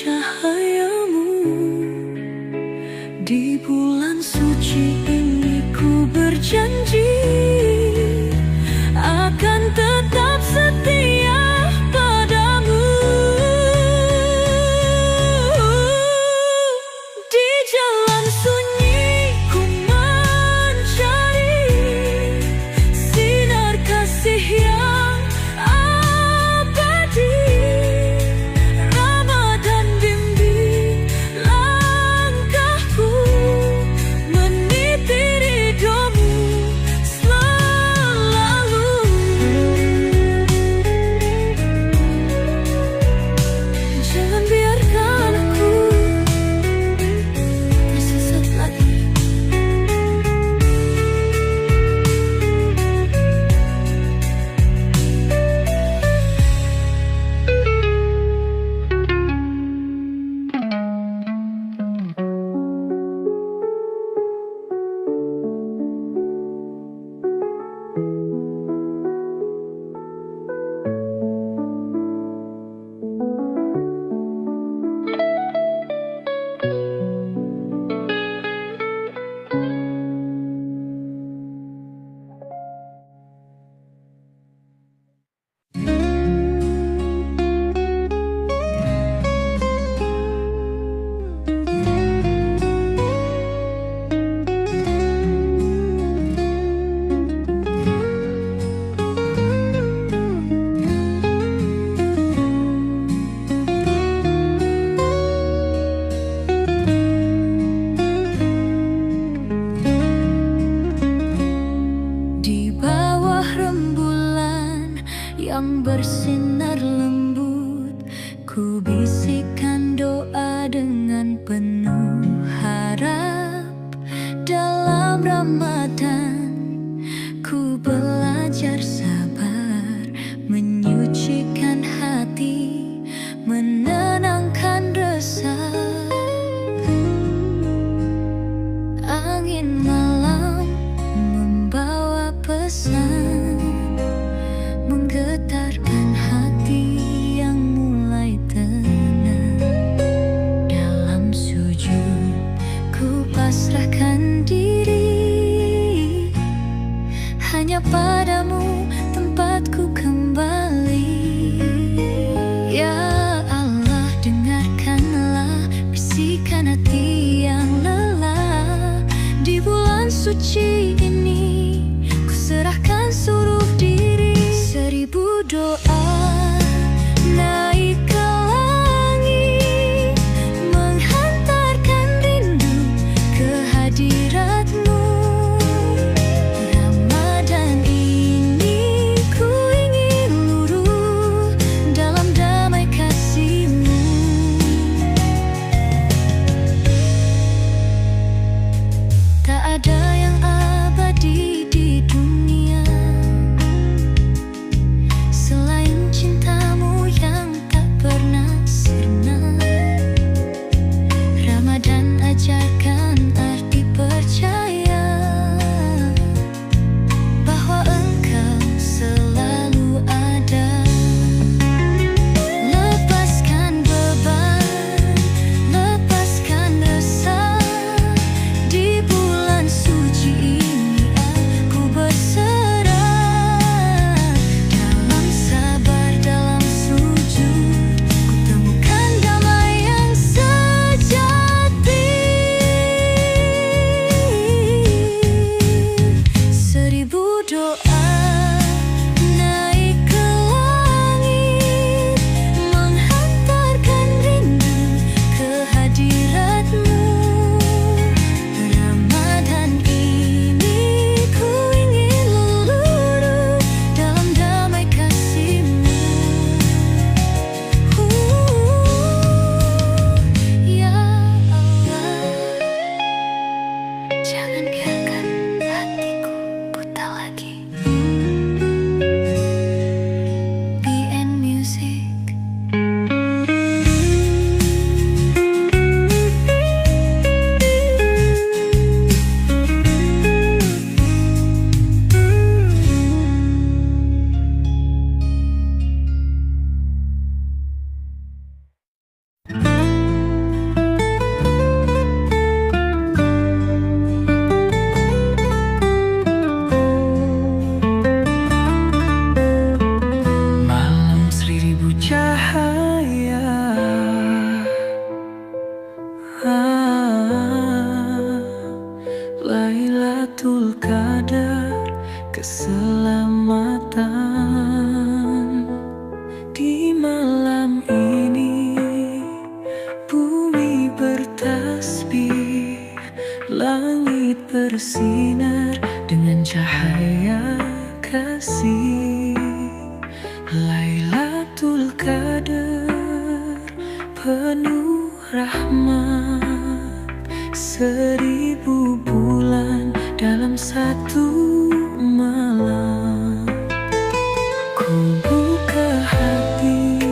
cahayamu. Di bulan suci ini ku berjanji akan tetap setia padamu. Di jalan sunyi ku mencari sinar kasih yang abadi. Ramadan bimbing langkahku, meniti ridhomu selalu. Jangan biarkan aku tersesat lagi. Di bawah rembulan yang bersinar lembut, ku bisikan doa dengan penuh harap. Dalam Ramadan ku belajar sabar, menyucikan hati, menenangkan resah. Angin malam membawa pesan, menggetarkan hati yang mulai tenang. Dalam sujud ku pasrahkan diri, hanya padamu tempatku kembali. Ya Allah, dengarkanlah bisikan hati yang lelah. Di bulan suci ini ku serahkan seluruh diri. 1000 doa naik ke langit, menghantarkan rindu ke hadiratmu. Ramadan ini ku ingin luruh dalam damai kasih-Mu. Tak ada yang abadi Langit bersinar dengan cahaya kasih. Lailatul Qadar penuh rahmat. 1000 bulan dalam satu malam. Ku buka hati,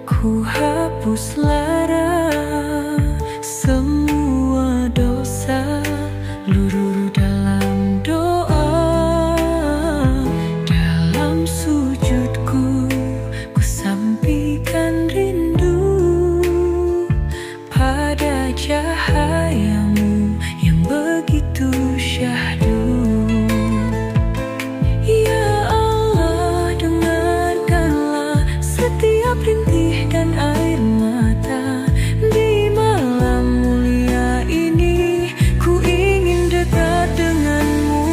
ku hapus lara, semua dosa luruh dalam doa. Dalam sujudku, ku sampaikan rindu pada cahayamu yang begitu syahdu. Ya Allah, dengarkanlah setiap rintih dan air mata. Di malam mulia ini, ku ingin dekat denganmu.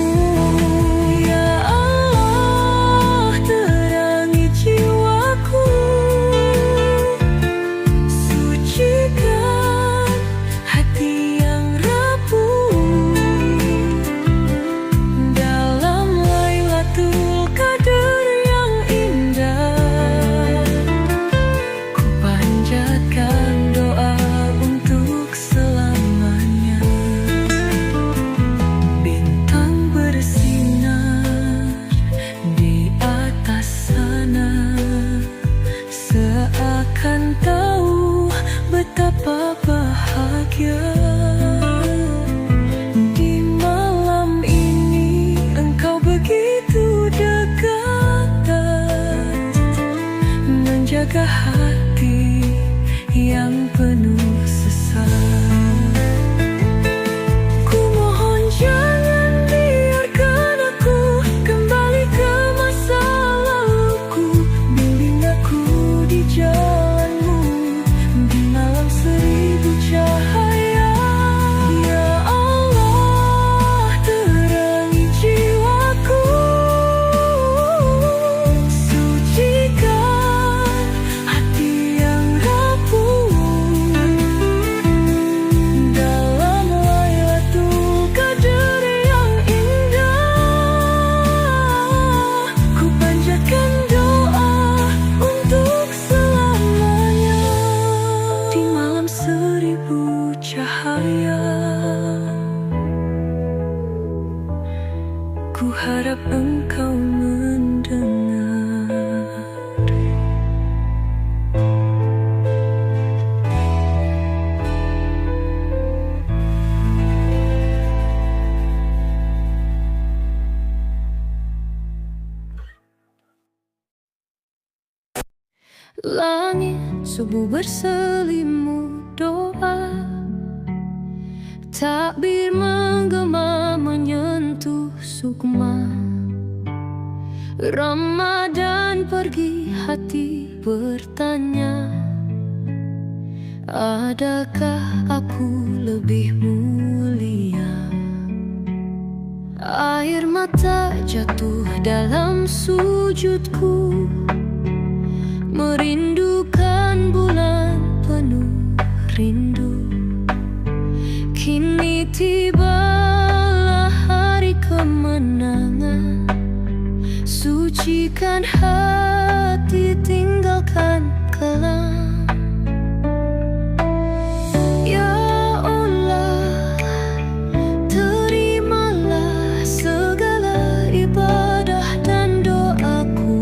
Ya Allah, terangi jiwaku, sucikan hati yang rapuh. Dalam Lailatul Qadar yang indah, ku panjatkan doa untuk selamanya. Bintang bersinar di atas sana, seakan tahu betapa bahagia. Di malam ini engkau begitu dekat, menjaga hati yang penuh sesat. Ku mohon jangan biarkan aku kembali ke masa laluku. Bimbing aku di jalanmu di malam 1000 cahaya. Ya Allah, terangi jiwaku, sucikan hati yang rapuh. Dalam Lailatul Qadar yang indah, ku panjatkan doa untuk selamanya. Di malam 1000 cahaya, ku harap engkau mendengar. Langit subuh berselimut doa, takbir menggema menyentuh sukma. Ramadan pergi, hati bertanya, adakah aku lebih mulia? Air mata jatuh dalam sujudku, merindukan bulan penuh rindu. Kini tibalah hari kemenangan, sucikan hati, tinggalkan kelam. Ya Allah, terimalah segala ibadah dan doaku.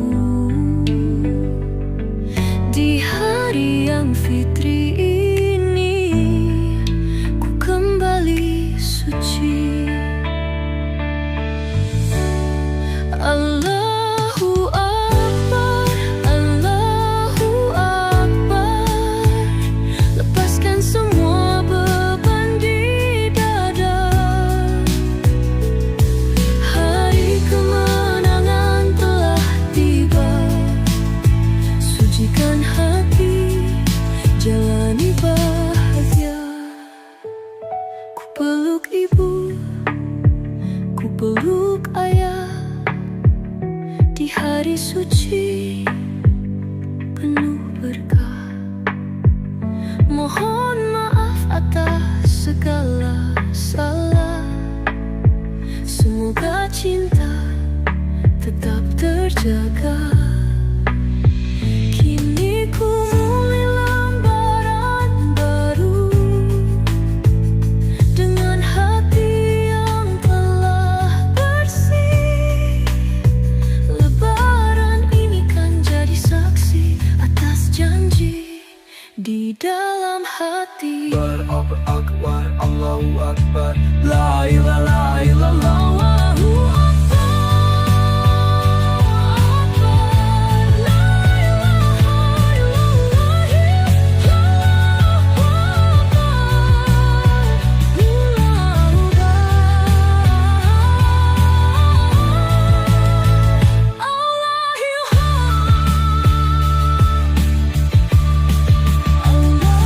Di hari yang fitri ini, ku kembali suci. Allahu Akbar, Allahu Akbar. Lepaskan semua beban di dada. Hari kemenangan telah tiba, sucikan hati, jalani bahagia. Ku peluk ibu, ku peluk ayah. Di hari suci penuh berkah, mohon maaf atas segala salah. Semoga cinta tetap terjaga. Kini ku mulai lembaran baru dengan hati yang telah bersih. Lebaran ini kan jadi saksi atas janji di dalam hati. Akbar, Akbar, Allahu Akbar, La ilaha illallah, Allahu Akbar, La ilaha illallah, Allahu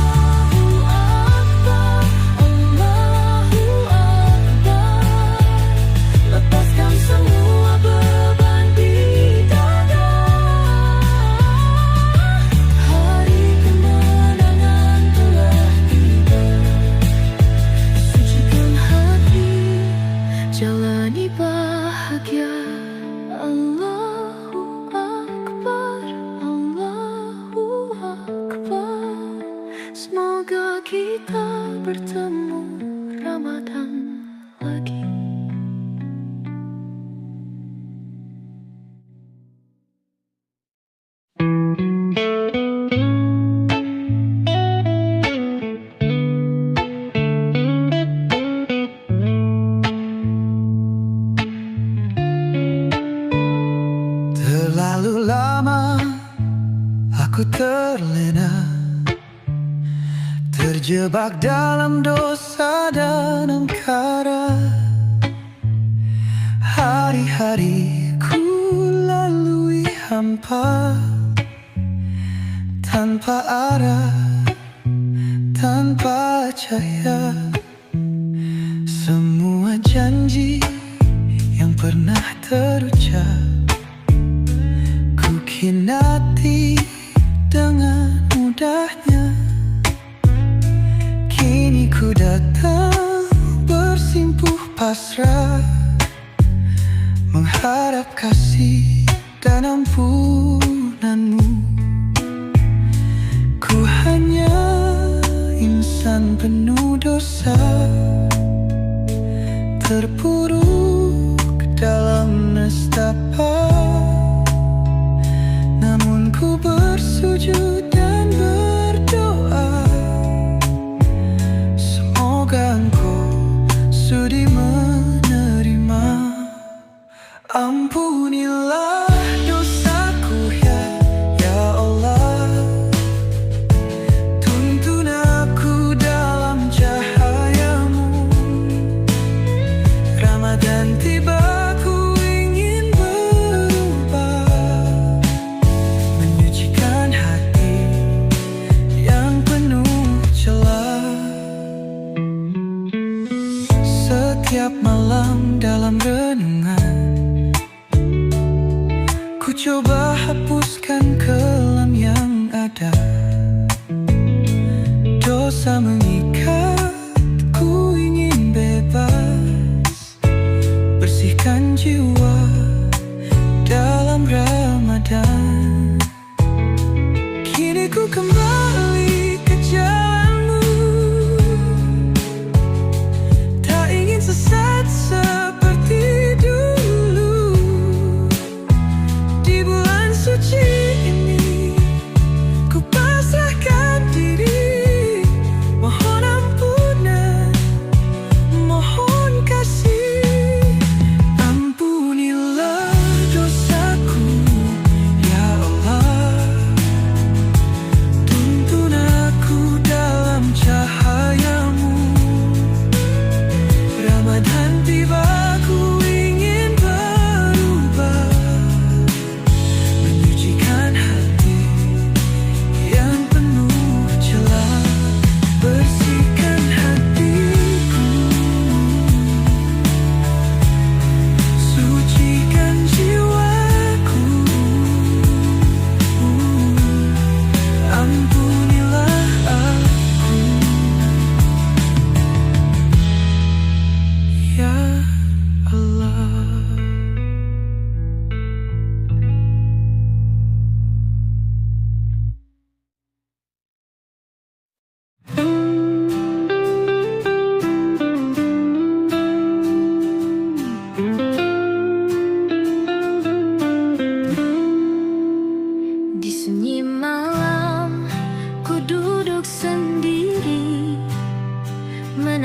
lepaskan semua beban di dada. Hari kemenangan telah tiba. Sucikan hati, jalani bahagia. Allahu Akbar, Allahu Akbar. Semoga kita bertemu Ramadan lagi. Terlalu lama aku terlena, terjebak dalam dosa dan angkara. Hari-hari ku lalui hampa, tanpa arah, tanpa cahaya. Semua janji yang pernah terucap ku khianati dengan mudahnya. Kini ku datang bersimpuh pasrah, mengharap kasih dan ampunanmu. Ku hanya insan penuh dosa, terpuruk dalam nestapa. Namun ku bersujud dan berdoa, semoga Engkau sudi menerima. Ampunilah dosaku ya Allah, tuntun aku dalam cahayamu. Ramadan tiba, ku ingin berubah, menyucikan hati yang penuh celah. Setiap malam dalam renungan ku coba hapuskan kelam yang ada. Dosa mengikat, ku ingin bebas, bersihkan jiwa dalam Ramadan. Kini ku kembali ke jalanmu, tak ingin sesat seperti dulu. Di bulan suci ini ku pasrahkan diri, mohon ampunan, mohon kasih. Ampunilah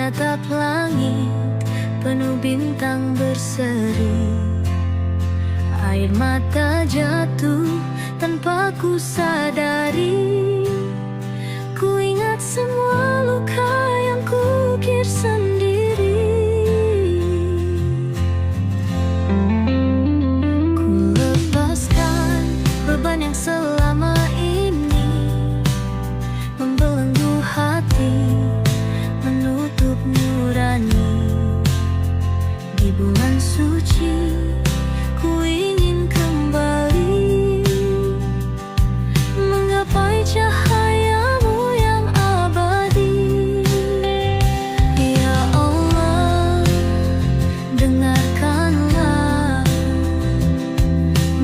menatap langit penuh bintang berseri. Air mata jatuh tanpa ku sadari. Ku ingat semua luka yang kukir sendiri. Ku lepaskan beban yang selama ini membelenggu hati, menutup nurani. Di bulan suci ku ingin kembali menggapai cahayamu yang abadi. Ya Allah, dengarkanlah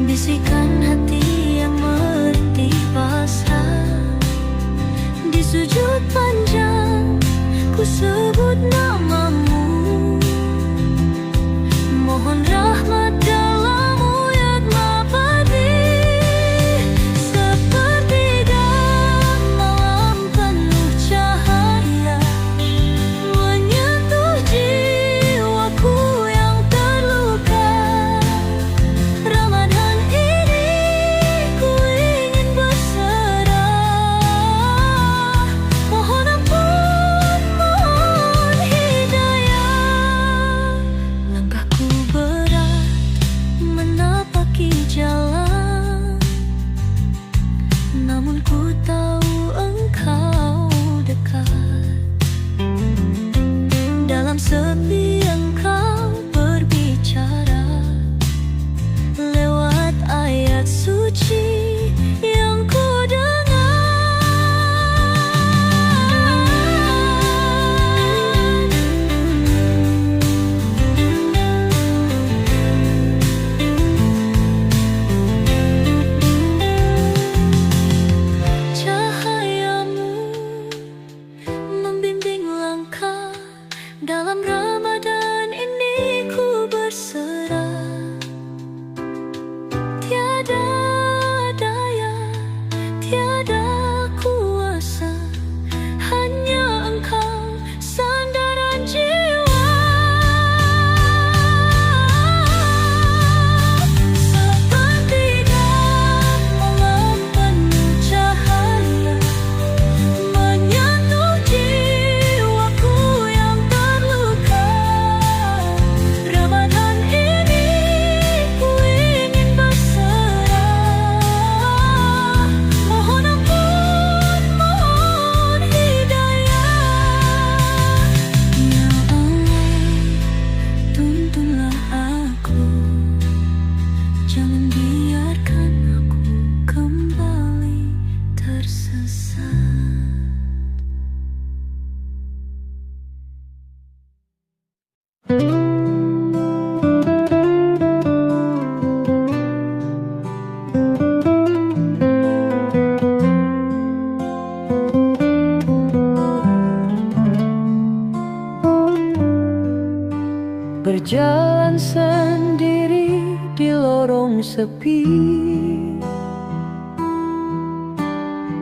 bisikan hati yang merintih pasrah. Di sujud panjang ku sebut namamu, mohon rahmat dalam uyat abadi. Sepertiga malam penuh cahaya menyentuh jiwaku yang terluka. Ramadan ini ku ingin berserah. Mohon ampun, mohon hidayah. Langkahku berat menapaki jalan, namun ku tahu engkau dekat. Dalam sepi engkau berbicara lewat ayat suci yang ku dengar. Cahayamu membimbing langkah. Dalam Ramadan ini ku berserah. Tiada daya, tiada kuasa, hanya engkau sandaran jiwa. Sepertiga malam penuh cahaya menyentuh jiwaku yang terluka. Ramadan ini ku ingin berserah. Mohon ampun, mohon hidayah. Ya Allah, tuntunlah aku, jangan biarkan aku kembali tersesat. Berjalan sendiri di lorong sepi,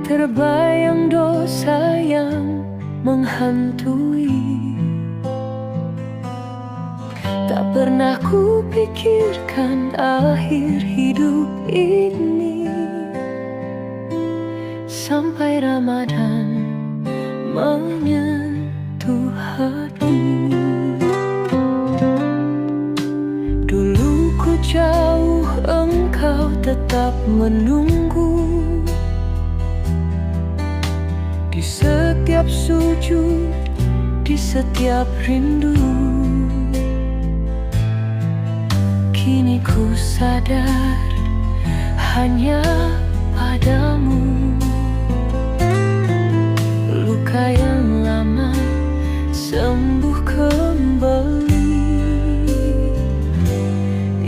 terbayang dosa yang menghantui. Tak pernah kupikirkan akhir hidup ini, sampai Ramadan menyentuh hati. Dulu ku jauh, engkau tetap menunggu. Di setiap sujud, di setiap rindu. Kini ku sadar hanya padamu. Luka yang lama sembuh kembali.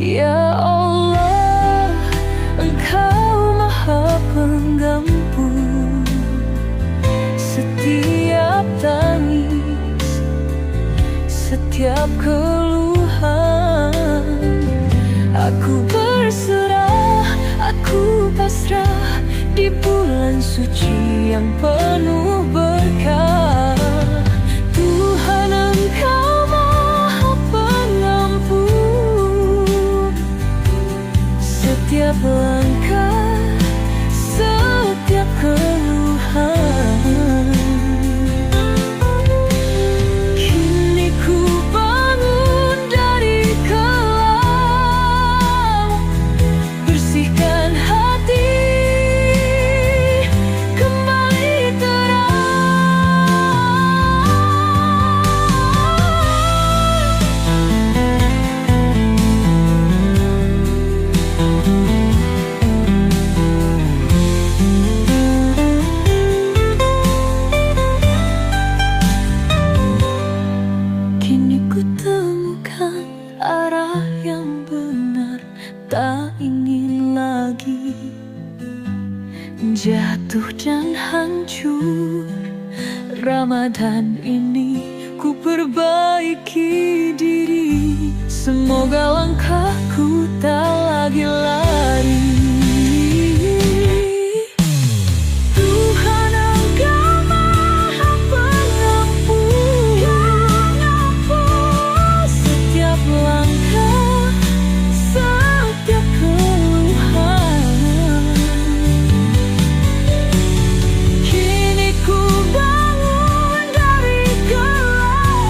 Ya Allah, Engkau Maha Pengampun. Setiap tangis, setiap keluhan, aku berserah, aku pasrah di bulan suci yang penuh berkah. Tuhan Ramadan ini ku perbaiki diri, semoga langkahku tak lagi lari. Tuhan Engkau Maha Pengampun, setiap langkah, setiap keluhan. Kini ku bangun dari gelap,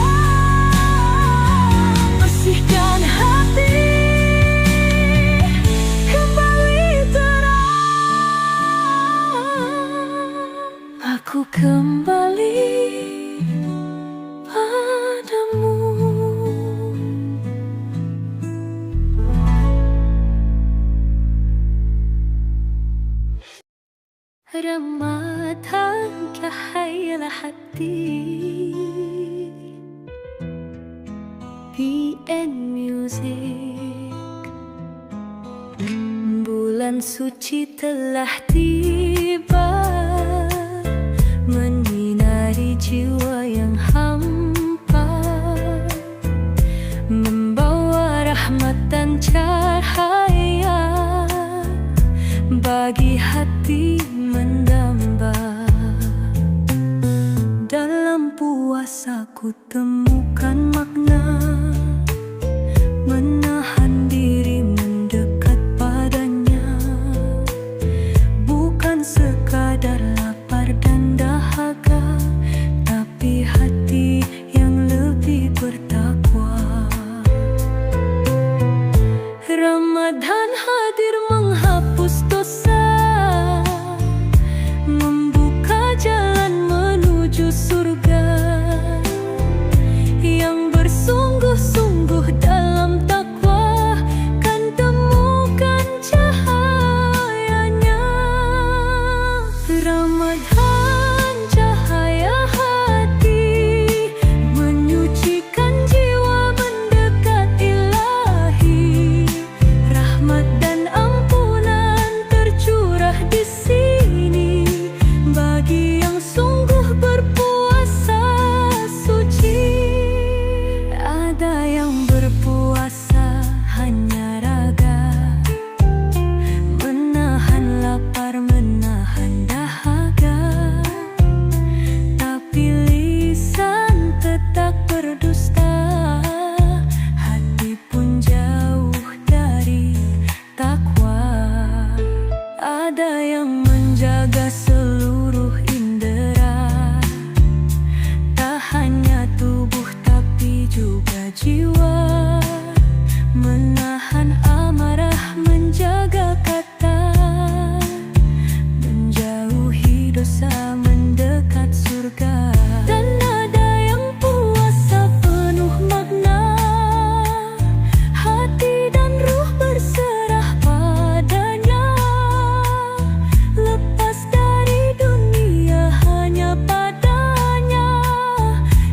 bersihkan hati, kembali terang. Aku kembali padamu. Ramadan cahaya hati, PN Music. Bulan suci telah tiba, menyinari jiwa yang hampa, membawa rahmat dan cahaya bagi hati mendamba. Dalam puasa ku temukan makna, menahan diri mendekat padanya, bukan sekadar lapar dan dahaga, tapi hati yang lebih bertakwa. Ramadan hadir menghapus dosa, membuka jalan menuju surga. Yang bersungguh-sungguh dalam takwa kan temukan cahayanya. Ramadan cahaya hati, menyucikan jiwa mendekat ilahi. Rahmat dan ampunan tercurah di sini bagi yang sungguh berpuasa suci. Ada yang berpuasa hanya raga, menahan lapar, menahan dahaga, tapi lisan tetap berdusta, hati pun jauh dari takwa. Ada yang menjaga seluruh indera, tak hanya tubuh tapi juga jiwa, menahan amarah, menjaga kata, menjauhi dosa, mendekat surga. Dan ada yang puasa penuh makna, hati dan ruh berserah padanya, lepas dari dunia hanya padanya,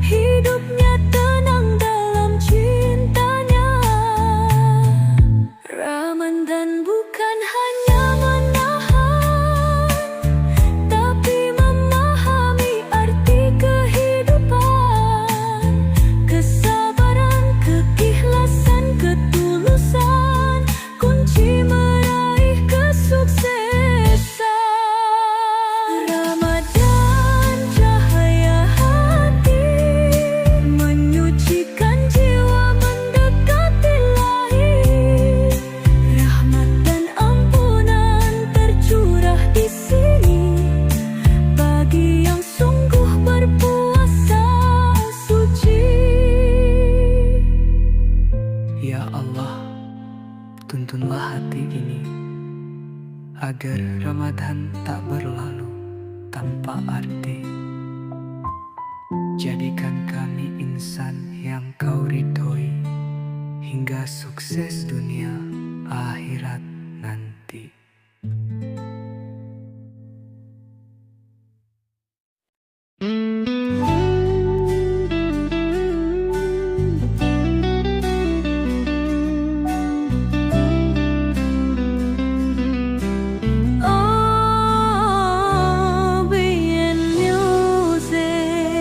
hidupnya tenang dalam cintanya. Ramadan bukan hanya menahan, tapi memahami arti kehidupan, kesabaran, keikhlasan, ketulusan, kunci meraih kesuksesan. Ramadan cahaya hati, menyucikan jiwa mendekat ilahi. Rahmat dan ampunan tercurah di sini bagi yang sungguh berpuasa suci. Ya Allah, tuntunlah hati ini agar Ramadan tak berlalu tanpa arti. Jadikan kami insan yang Kau ridhoi, hingga sukses dunia akhirat nanti. Oh, BN Music.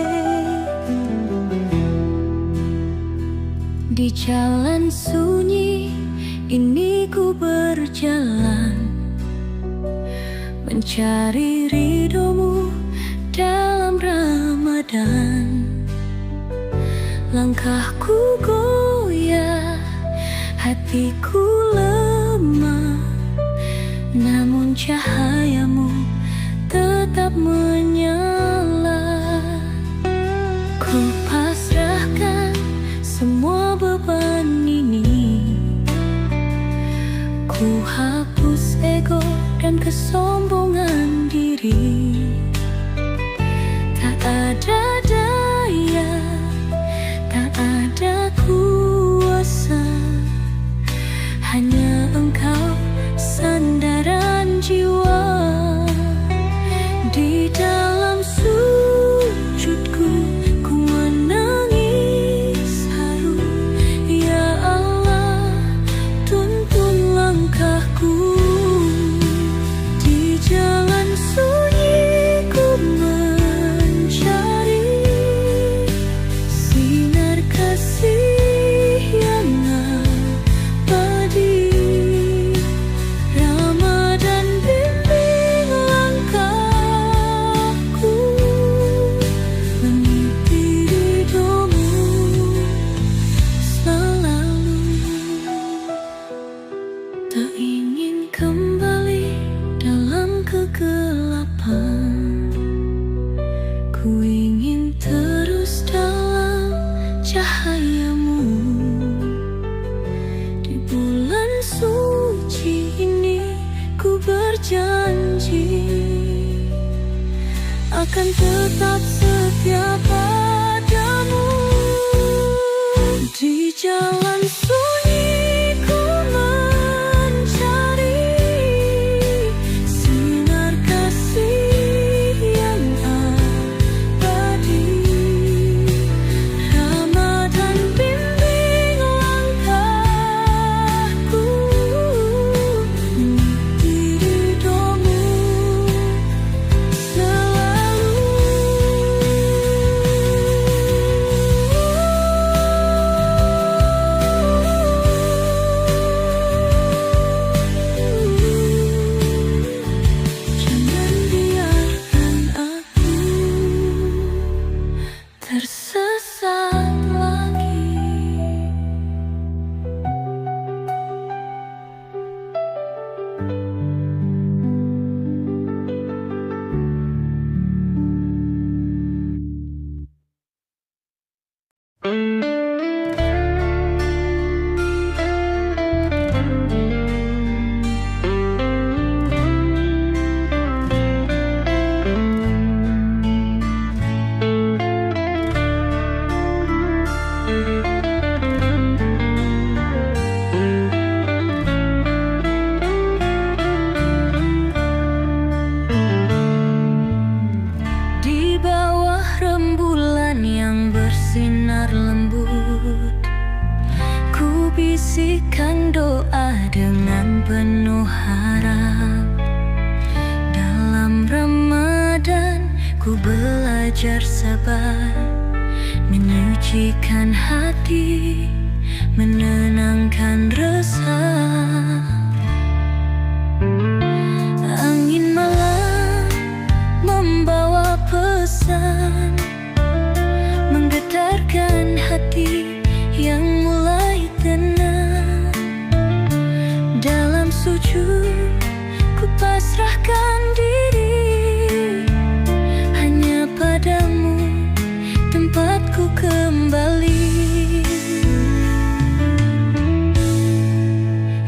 jalan sunyi ini ku berjalan, mencari ridhomu dalam Ramadan. Langkahku goyah, hatiku lemah, namun cahayamu tetap menyala. Ku pasrahkan semua beban ini, ku hapus ego dan kesombongan diri. Tak ada daya, tak ada kuasa, hanya Engkau sandaran jiwa. Di dalam sujudku ku menangis haru, ya Allah tuntun langkahku. Di jalan sunyi ku mencari sinar kasih yang abadi. Ramadan bimbing langkahku, mengikuti ridhomu selalu. Tak ingin kembali dalam kegelapan, ku ingin terus dalam cahayamu. Di bulan suci ini ku berjanji akan tetap setia padamu. Di jalan sunyi ku mencari sinar kasih yang abadi. Ramadan bimbing langkahku, mengikuti ridhomu selalu. Jangan biarkan aku tersesat lagi. Di bawah rembulan yang bersinar lembut, ku bisikkan doa dengan penuh harap. Dalam Ramadan ku belajar sabar, menyucikan hati, menenangkan resah. Angin malam membawa pesan, menggetarkan hati yang mulai tenang. Dalam sujud ku pasrahkan diri, hanya padamu tempatku kembali.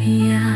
Ya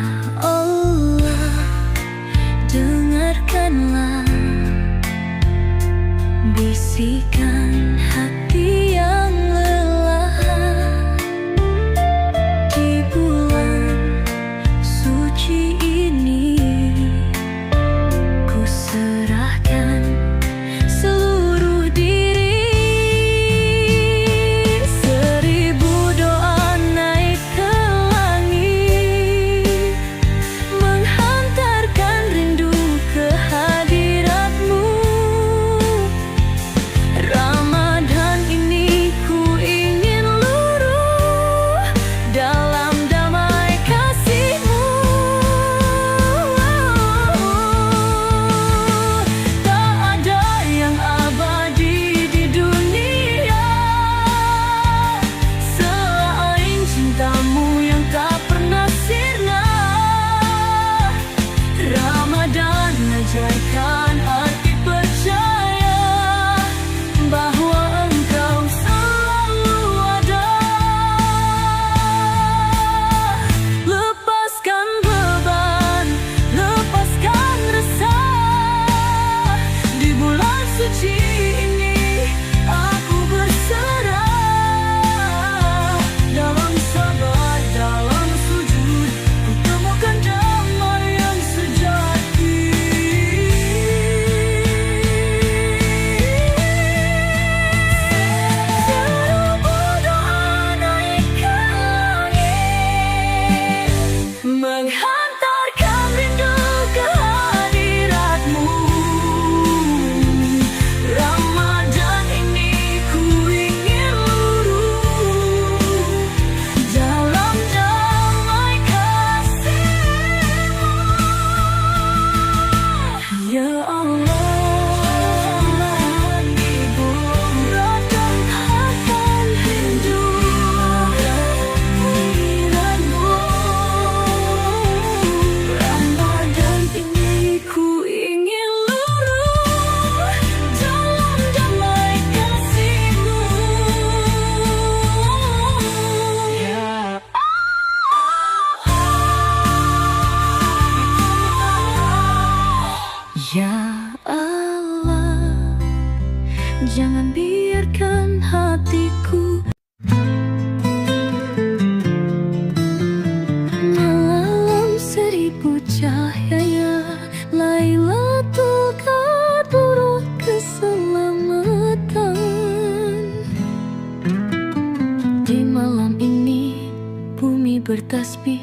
bertasbih,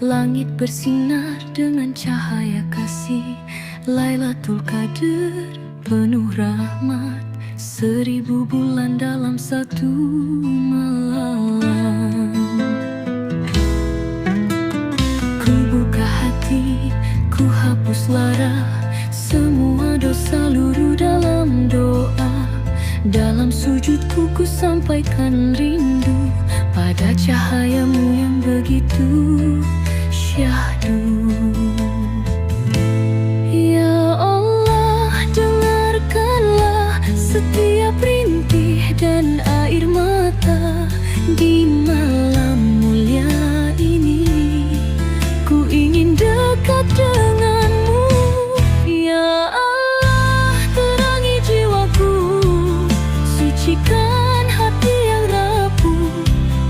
langit bersinar dengan cahaya kasih. Lailatul Qadar penuh rahmat, 1000 bulan dalam satu malam. Ku buka hati, ku hapus lara, semua dosa luruh dalam doa. Dalam sujudku ku sampaikan rindu pada cahayamu yang begitu syahdu. Ya Allah, dengarkanlah setiap rintih dan air mata di malam mulia ini. Ku ingin dekat denganmu, ya Allah, terangi jiwaku, sucikan hati yang rapuh.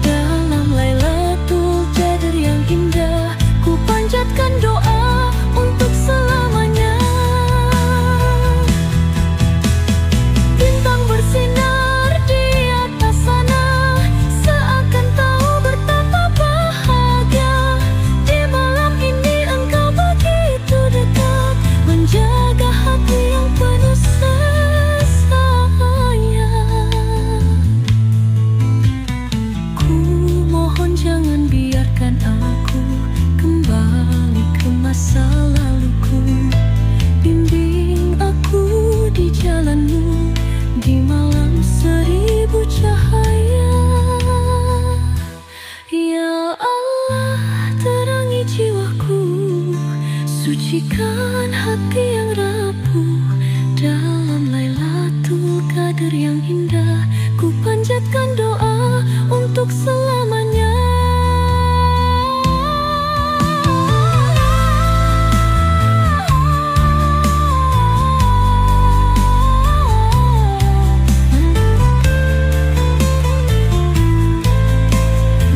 Dalam Lailatul Qadar yang indah, ku panjatkan doa untuk selamanya. Bintang bersinar di atas sana, seakan tahu betapa bahagia. Di malam ini engkau begitu dekat, menjaga hati yang penuh sayang. Ku mohon jangan biarkan aku kembali ke masa laluku. Bimbing aku di jalanmu di malam 1000 cahaya. Ya Allah, terangi jiwaku, sucikan hati yang rapuh. Dalam Lailatul Qadar yang indah, ku panjatkan doa untuk selamanya.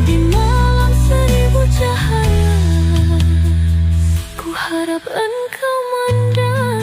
Di malam 1000 cahaya, ku harap engkau mendengar.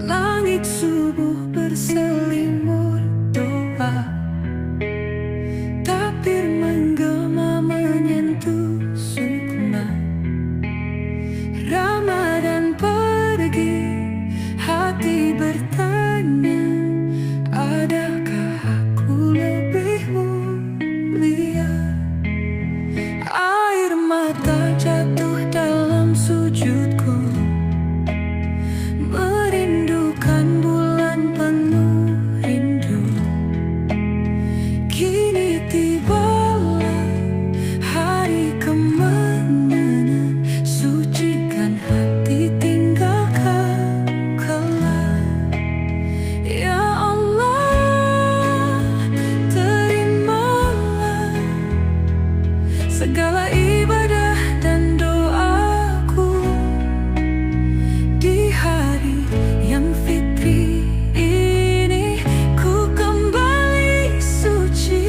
Langit subuh berselimut doa, tapir menggema menyentuh sukma. Ramadan pergi, hati bertanya, adakah aku lebih mulia? Air mata jatuh dalam sujudku, merindukan bulan penuh rindu. Kini tibalah hari kemenangan, sucikan hati, tinggalkan kelam. Ya Allah, terimalah segala ibadah dan doaku di hari yang fitri ini. Ku kembali suci.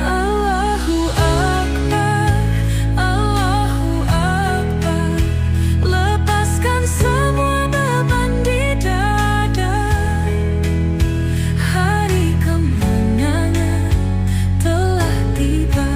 Allahu Akbar, Allahu Akbar. Lepaskan semua beban di dada. Hari kemenangan telah tiba.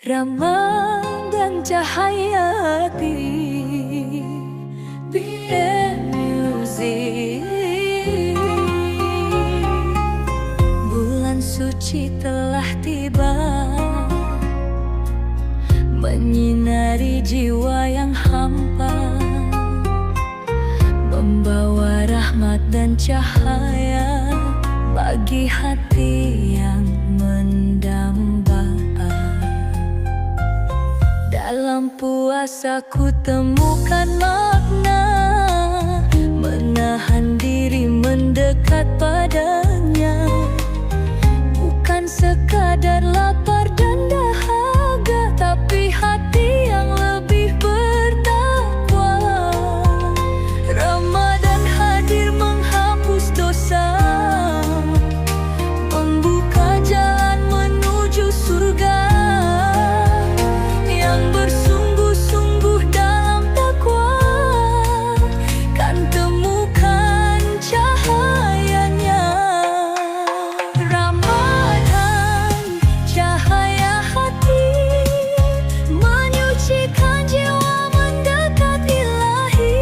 Ramah dan cahaya hati. BM Music. Bulan suci telah tiba, menyinari jiwa yang hampa, membawa rahmat dan cahaya bagi hati yang mendamba. Dalam puasa ku temukan makna, menahan diri mendekat padanya. Bukan sekadar lapar dan dahaga, tapi hati yang lebih bertakwa. Ramadan hadir menghapus dosa, membuka jalan menuju surga. Yang bersungguh-sungguh dalam takwa kan temukan cahayanya. Ramadan, cahaya hati, menyucikan jiwa mendekat Ilahi.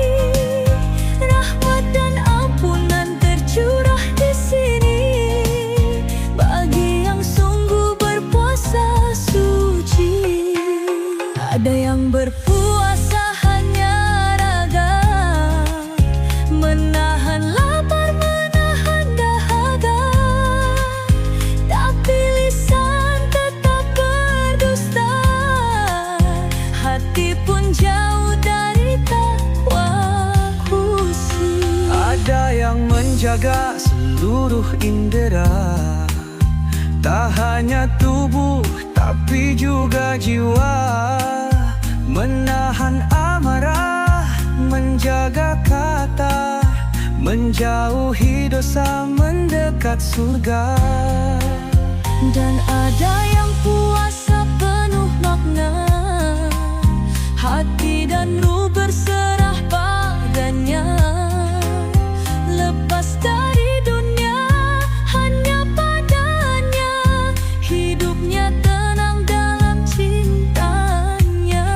Rahmat dan ampunan tercurah di sini bagi yang sungguh berpuasa suci. Ada yang berpuasa hanya raga, menahan lapar, menahan dahaga, tapi lisan tetap berdusta. Hati pun jauh dari takwa khusyuk. Ada yang menjaga seluruh indera, tak hanya tubuh tapi juga jiwa. Menahan amarah, menjaga kata, menjauhi dosa, mendekat surga. Dan ada yang puasa penuh makna, hati dan ruh berserah padanya. Lepas dari dunia, hanya padanya, hidupnya tenang dalam cintanya.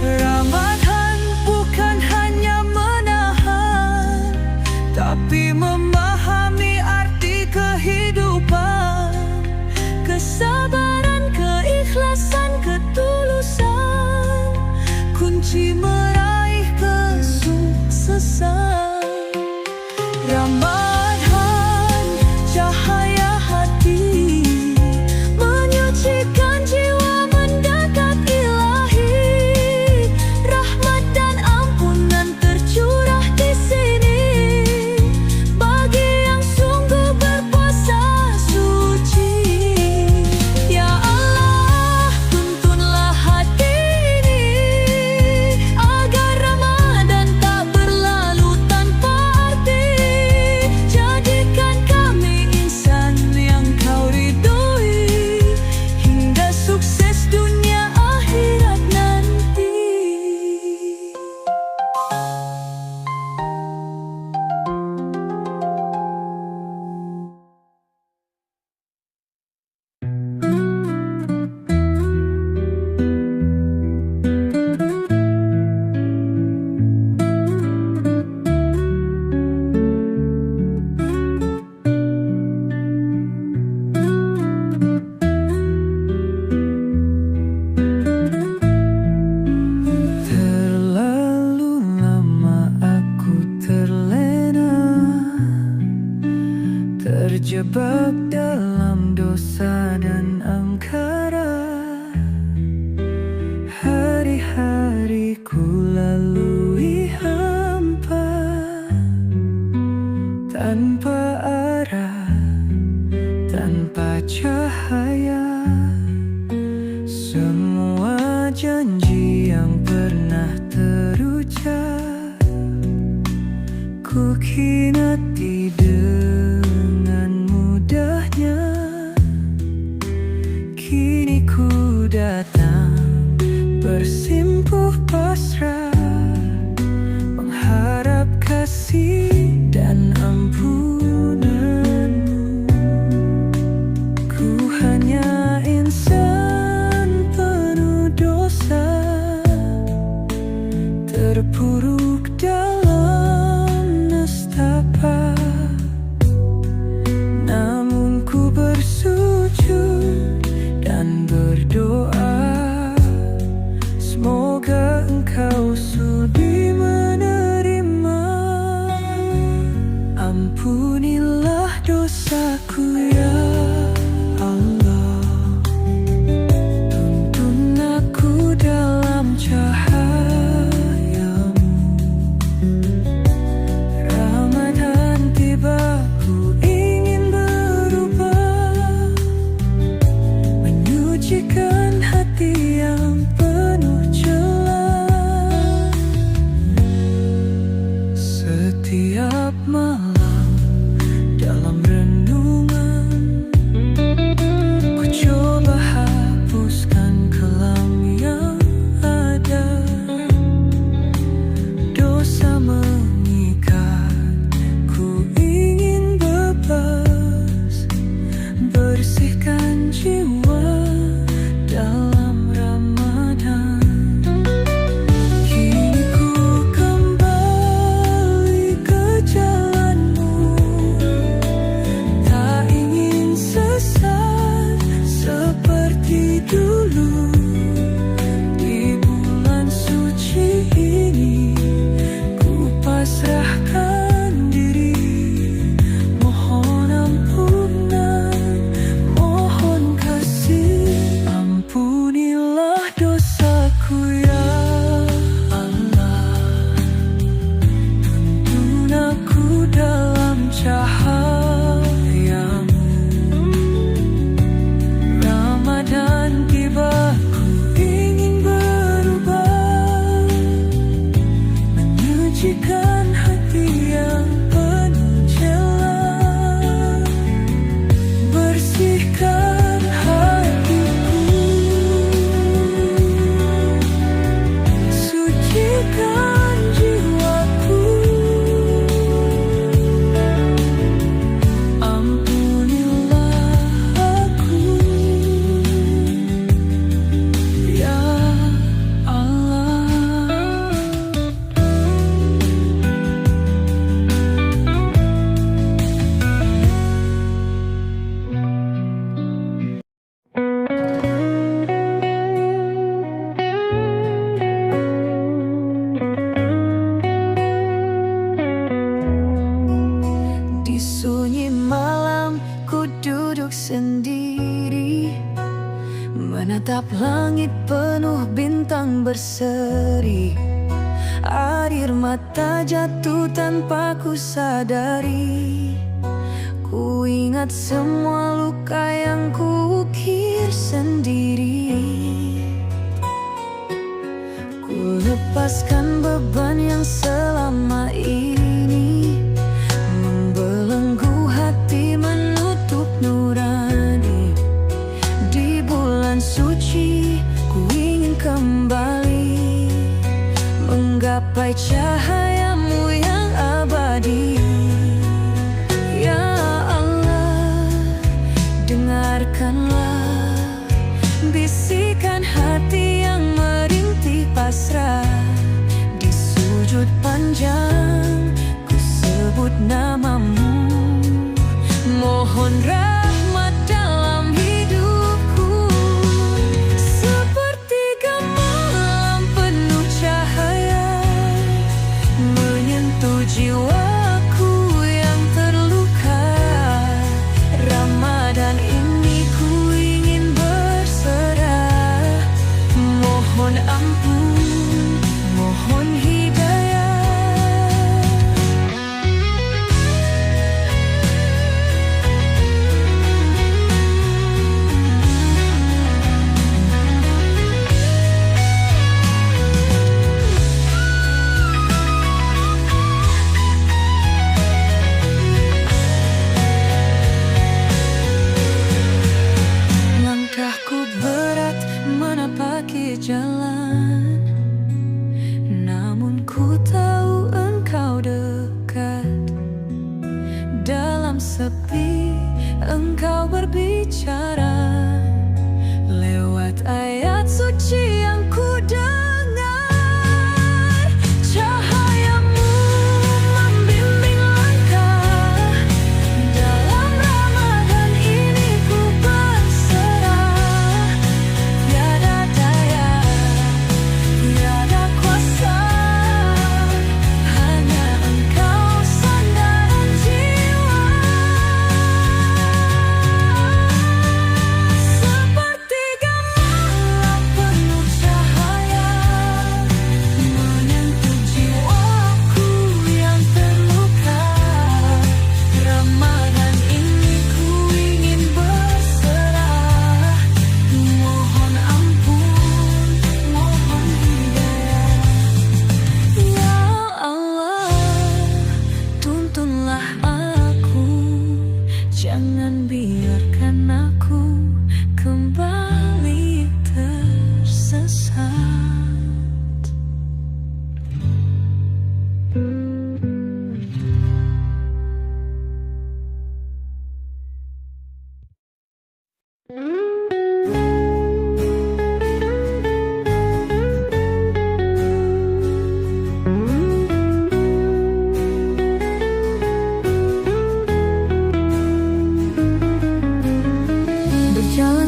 Ramadan bukan hanya menahan, tapi memahami arti kehidupan. Kesabaran, keikhlasan, ketulusan, kunci meraih kesuksesan. Ramadan, cahaya hati, menyucikan jiwa mendekat Ilahi. Rahmat dan ampunan tercurah di sini bagi yang sungguh berpuasa suci. Ya Allah, tuntunlah hati ini agar Ramadan tak berlalu tanpa arti. Jadikan kami insan yang Kau ridhoi, hingga sukses dunia akhirat nanti. Terlalu lama aku terlena, terjebak dalam dosa dan angkara. Hari-hariku lalui hampa, tanpa arah, tanpa cahaya. Semua janji yang pernah terucap ku khinati dengan mudahnya. Kini ku datang bersimpuh pasrah, mengharap kasih dan ampunan-Mu. Ku hanya insan Ampunilah dosaku ya Allah, tuntun aku dalam cahayamu. Ramadan tiba, ku ingin berubah, menyucikan hati yang penuh celah. Setiap malam dalam renungan, ku coba hapuskan kelam yang ada. Dosa mengikat, ku ingin bebas, bersihkan jiwa dalam Ramadan. Kini ku kembali ke jalanmu, tak ingin sesat seperti dulu. Di bulan suci ini, ku pasrahkan diri, mohon ampunan, mohon kasih. Ampunilah dosaku ya Allah, tuntun aku dalam cahayamu. Ramadan tiba, ku ingin berubah, menyucikan hati yang penuh celah. Bersihkan hatiku, sucikan jiwaku. Ampunilah aku ya Allah. Di sunyi malam, ku duduk sendiri, menatap langit penuh bintang berseri. Air mata jatuh tanpa ku sadari, ku ingat semua luka yang ku ukir sendiri. Ku lepaskan beban yang selama ini membelenggu hati, menutup nurani. Di bulan suci, ku ingin kembali menggapai cahayamu yang abadi. Ya Allah, dengarkanlah bisikan hati yang merintih pasrah. Di sujud panjang, ku sebut namamu, mohon rahmat dalam hidupku. Sepertiga malam penuh cahaya, menyentuh jiwaku yang terluka. Ramadan ini ku ingin berserah, mohon ampun, mohon hidayah. Langkahku berat menapaki jalan, namun ku tahu engkau dekat. Dalam sepi, engkau berbicara lewat ayat suci yang ku dengar. Cahayamu membimbing langkah, dalam Ramadan ini ku berserah. Tiada daya, tiada kuasa, hanya engkau sandaran jiwa. Berjalan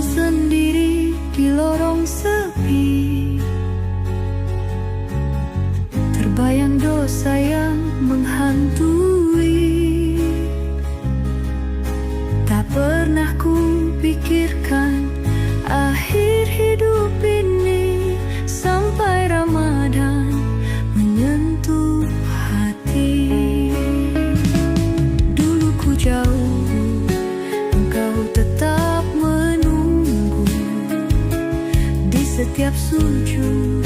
sendiri di lorong sepi, terbayang dosa yang menghantui. Tak pernah ku pikirkan akhir hidup ini, sampai Ramadan menyentuh hati. Dulu ku jauh, engkau tetap menunggu di setiap sujud,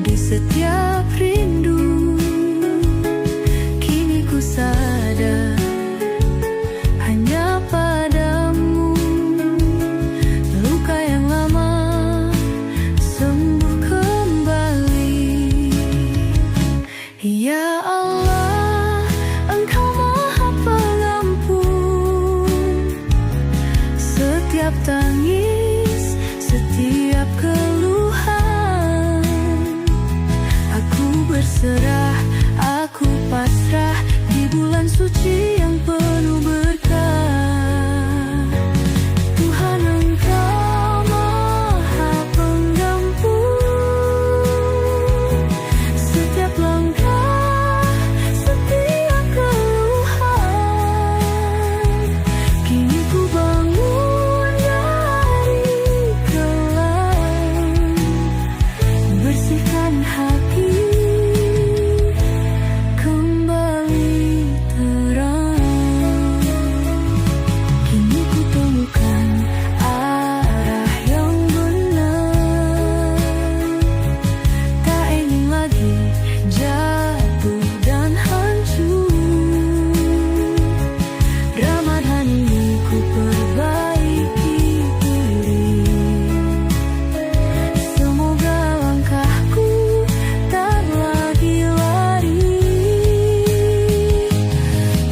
di setiap rindu. Kini ku sadar hanya padamu luka yang lama sembuh kembali. Ya Allah, Engkau Maha Pengampun setiap tangis, setiap keluhan. Aku berserah, aku pasrah di bulan suci yang penuh berkah. Tuhan, Engkau Maha Pengampun setiap langkah, setiap keluhan. Kini ku bangun dari kelam, bersihkan hati, kembali terang. Kini ku temukan arah yang benar, tak ingin lagi jatuh dan hancur. Ramadan ini ku perbaiki diri, semoga langkahku tak lagi lari.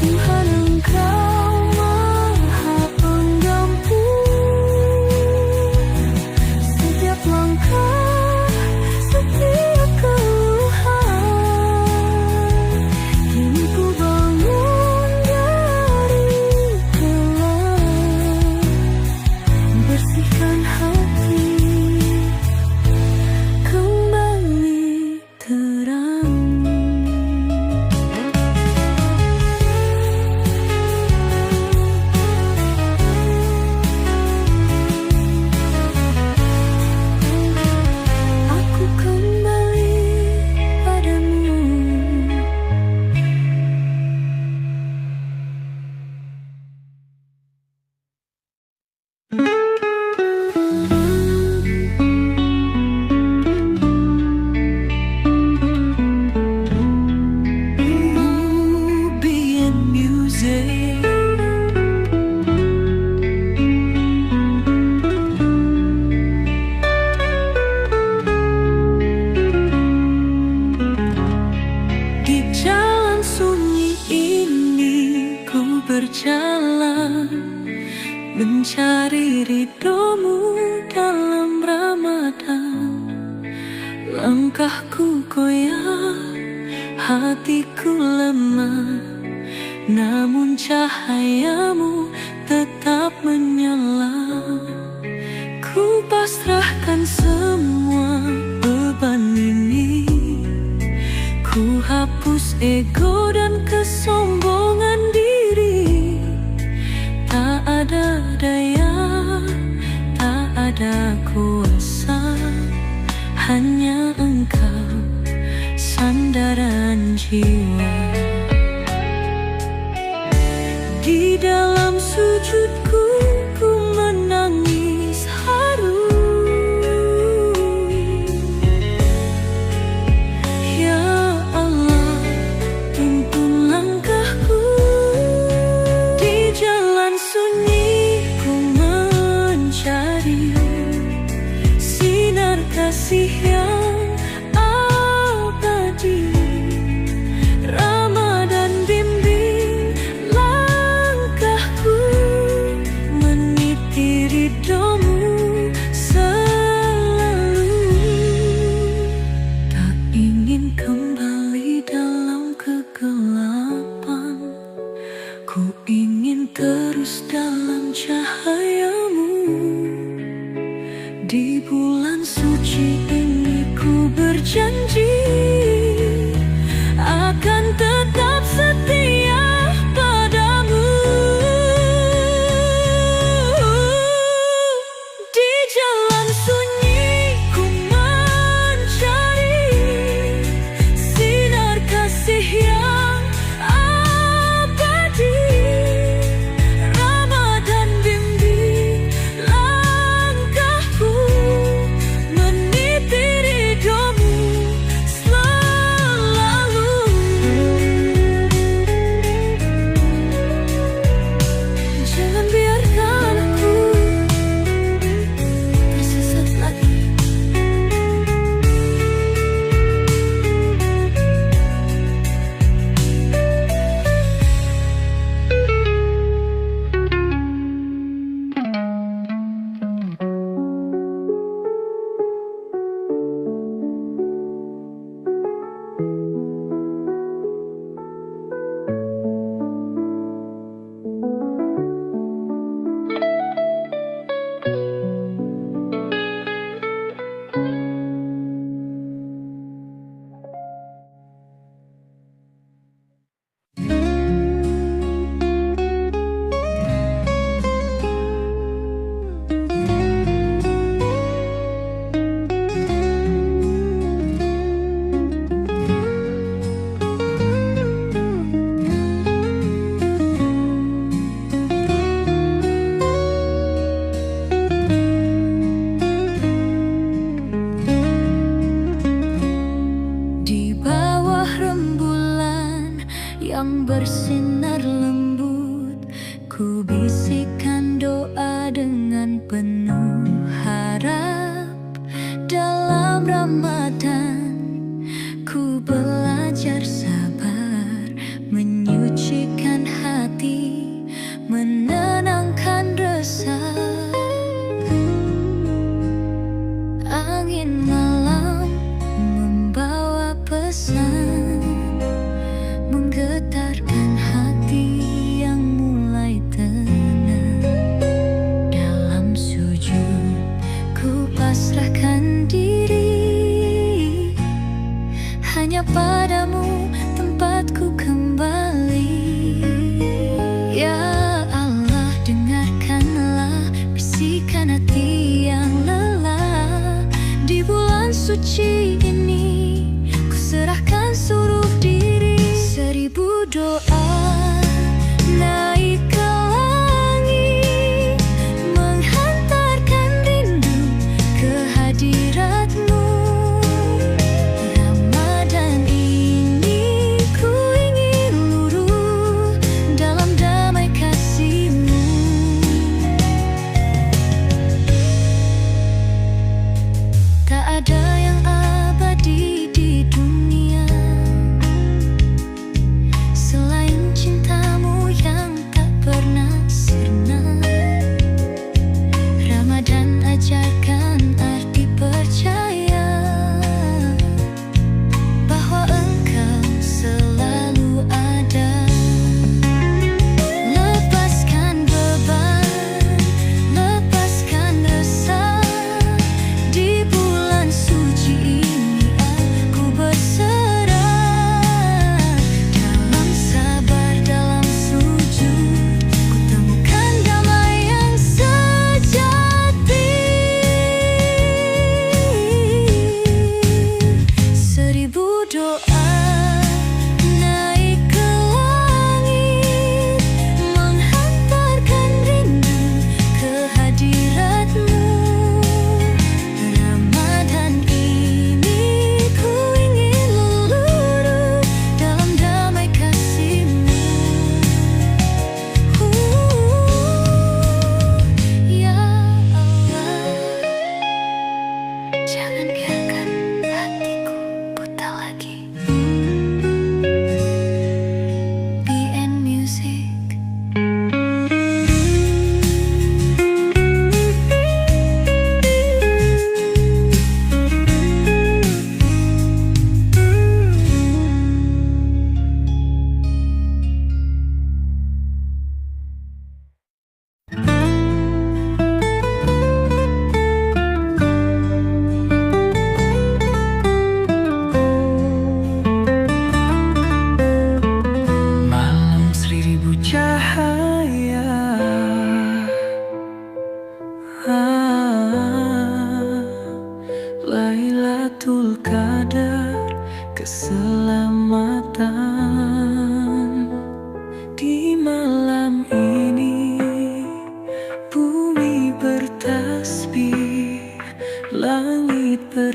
Tuhan, Engkau Maha Pengampun setiap langkah, setiap keluhan. Kini ku bangun dari kelam, bersihkan hati, kembali terang. Aku kembali padamu. Be in music. Di jalan sunyi ini ku berjalan, mencari ridhomu dalam Ramadan. Langkahku goyah, hatiku lemah, namun cahayamu tetap menyala. Ku pasrahkan semua beban ini, ku hapus ego dan kesombongan diri. Tak ada daya, tak ada kuasa, hanya Engkau sandaran jiwa. Di dalam sujudku ku menangis haru. Ya Allah, tuntun langkahku. Di jalan sunyi ku mencari sinar kasih yang abadi. Ramadan bimbing langkahku, ingin terus dalam cahayamu. Di bulan suci ini ku berjanji akan tetap setia padamu. Di jalan sunyi ku mencari sinar kasih yang abadi. Ramadan bimbing langkahku, meniti ridhomu selalu. Jangan biarkan aku tersesat lagi. Di bawah rembulan yang bersinar lembut, ku bisikan doa dengan penuh harap. Dalam Ramadan ku belajar sabar, menyucikan hati, menenangkan resah. Angin malam membawa pesan, menggetarkan hati yang mulai tenang.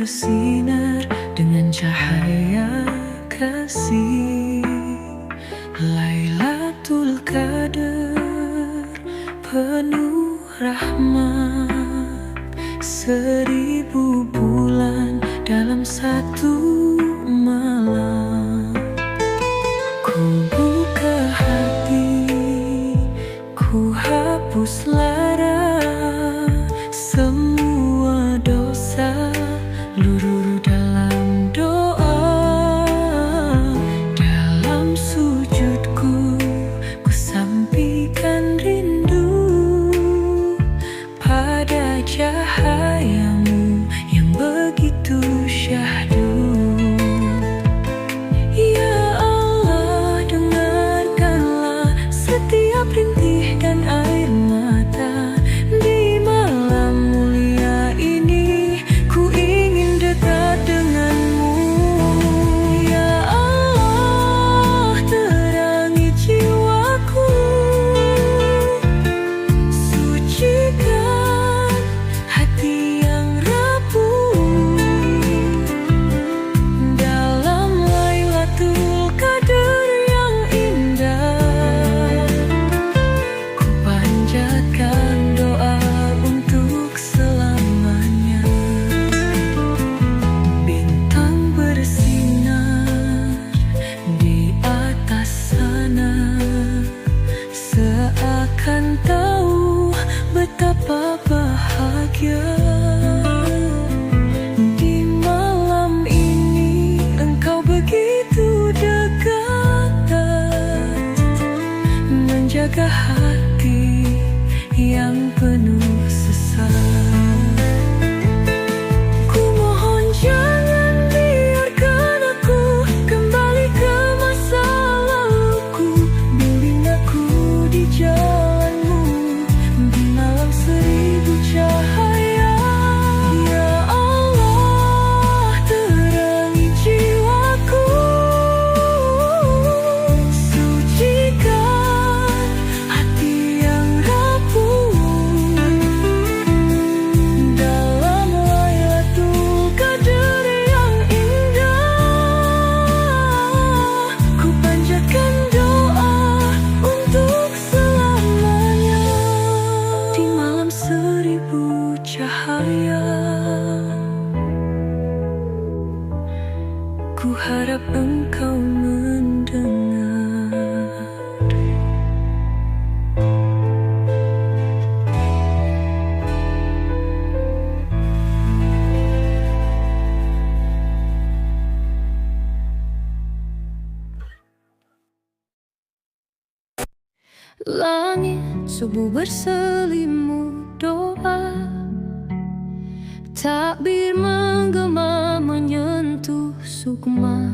bersinar dengan cahaya kasih. Lailatul Qadar penuh rahmat, 1000 bulan dalam satu malam. Ku buka hati, ku hapus lara, semua dosa luruh dalam doa. Dalam sujudku ku sampaikan rindu pada cahayamu yang begitu syahdu. Ya Allah, dengarkanlah setiap rintih dan air mata. Di malam mulia ini ku ingin dekat denganmu. Ya Allah, terangi jiwaku, sucikan hati yang rapuh. Dalam Lailatul Qadar yang indah, ku panjatkan doa untuk selamanya. Bintang bersinar di atas sana, seakan tahu betapa bahagia. Di malam ini engkau begitu dekat, menjaga hati yang penuh sesat. Ku mohon jangan biarkan aku kembali ke masa laluku. Bimbing aku di jalanmu di malam 1000 cahaya. Ya Allah, terangi jiwaku, sucikan hati yang rapuh. Dalam Lailatul Qadar yang indah, ku panjatkan doa untuk selamanya. Di malam 1000 cahaya, ku harap engkau mendengar. Langit subuh berselimut doa, takbir menggema menyentuh sukma.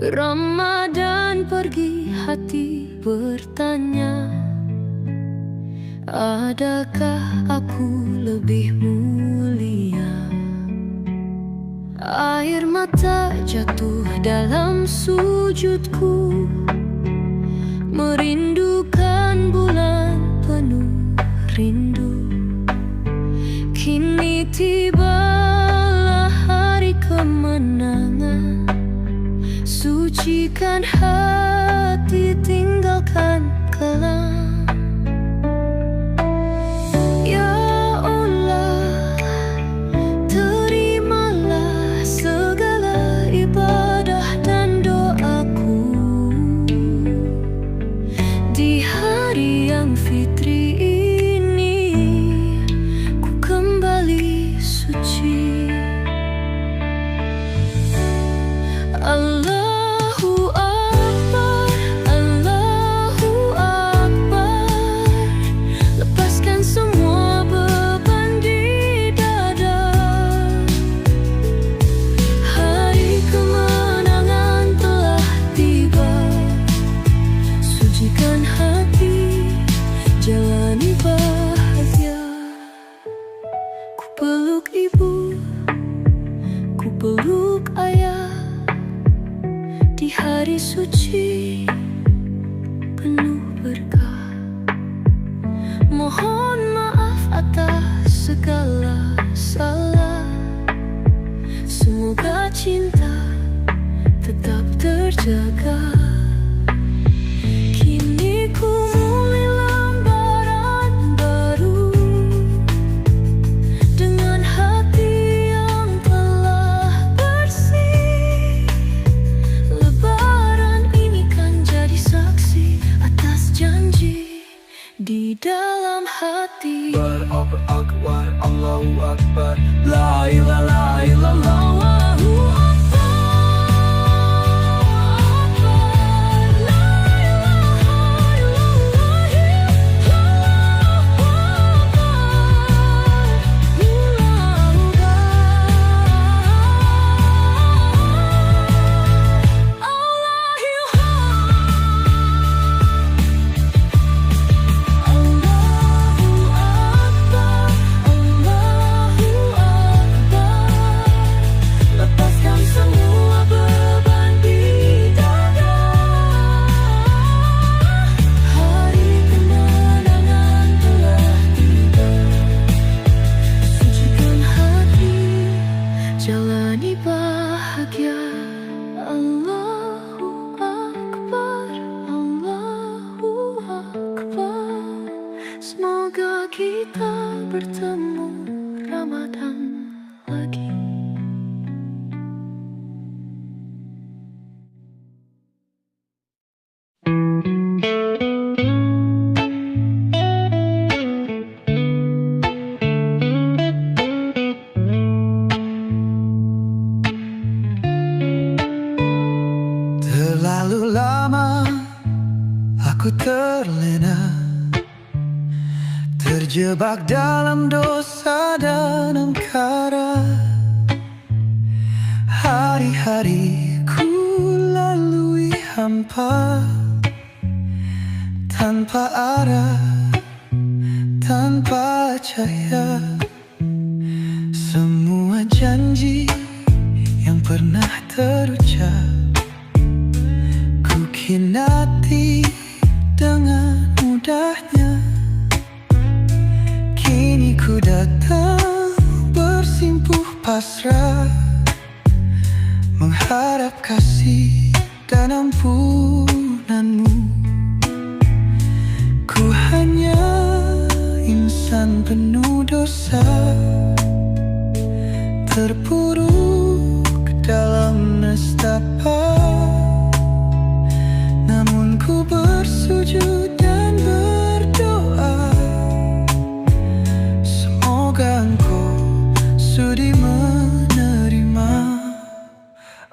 Ramadan pergi, hati bertanya, adakah aku lebih mulia? Air mata jatuh dalam sujudku, merindukan bulan penuh rindu. Kini tibalah hari kemenangan, sucikan hati, tinggalkan kelam. Ya Allah, terimalah segala ibadah dan doaku. Di hari yang fitri ini, ku kembali suci. Allahu Akbar, Allahu Akbar. Lepaskan semua beban di dada. Hari kemenangan telah tiba, sucikan hati, jalani bahagia. Ku peluk ibu, ku peluk ayah, di hari suci penuh berkah. Mohon maaf atas segala salah, Semoga cinta tetap terjaga. Kini ku mulai lembaran baru dengan hati yang telah bersih. Lebaran ini kan jadi saksi atas janji di dalam hati. Akbar, Allahu Akbar, la ilaha illallah. Jalani bahagia. Allahu Akbar, Allahu Akbar. Semoga kita bertemu Ramadan lagi. Terlalu lama aku terlena, terjebak dalam dosa dan angkara. Hari-hari ku lalui hampa, tanpa arah, tanpa cahaya. Semua janji yang pernah terucap kukhianati dengan mudahnya. Kini ku datang bersimpuh pasrah, mengharap kasih dan ampunanmu. Ku hanya insan penuh dosa, terpuruk dalam nestapa. Namun ku bersujud dan berdoa, semoga engkau sudi menerima.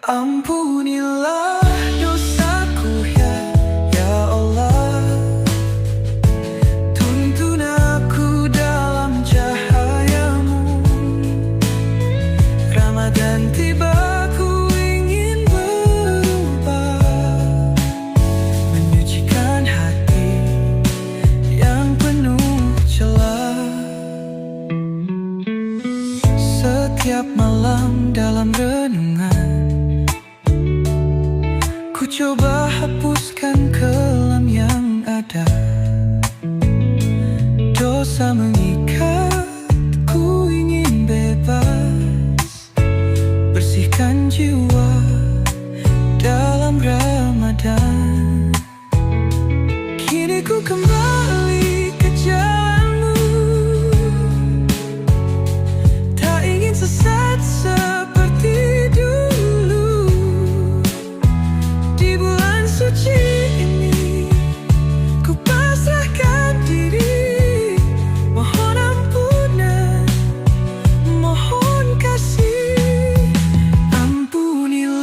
Ampunilah dosaku ya Allah, tuntun aku dalam cahayamu. Ramadan tiba, ku ingin berubah, menyucikan hati yang penuh celah. Setiap malam dalam renungan, ku coba hapuskan kelam yang ada. Dosa mengikat, ku ingin bebas, bersihkan jiwa dalam Ramadan. Kini ku kembali ke jalanmu, tak ingin sesat seperti dulu. Di bulan suci ini ku pasrahkan diri, mohon ampunan, mohon kasih. Ampunilah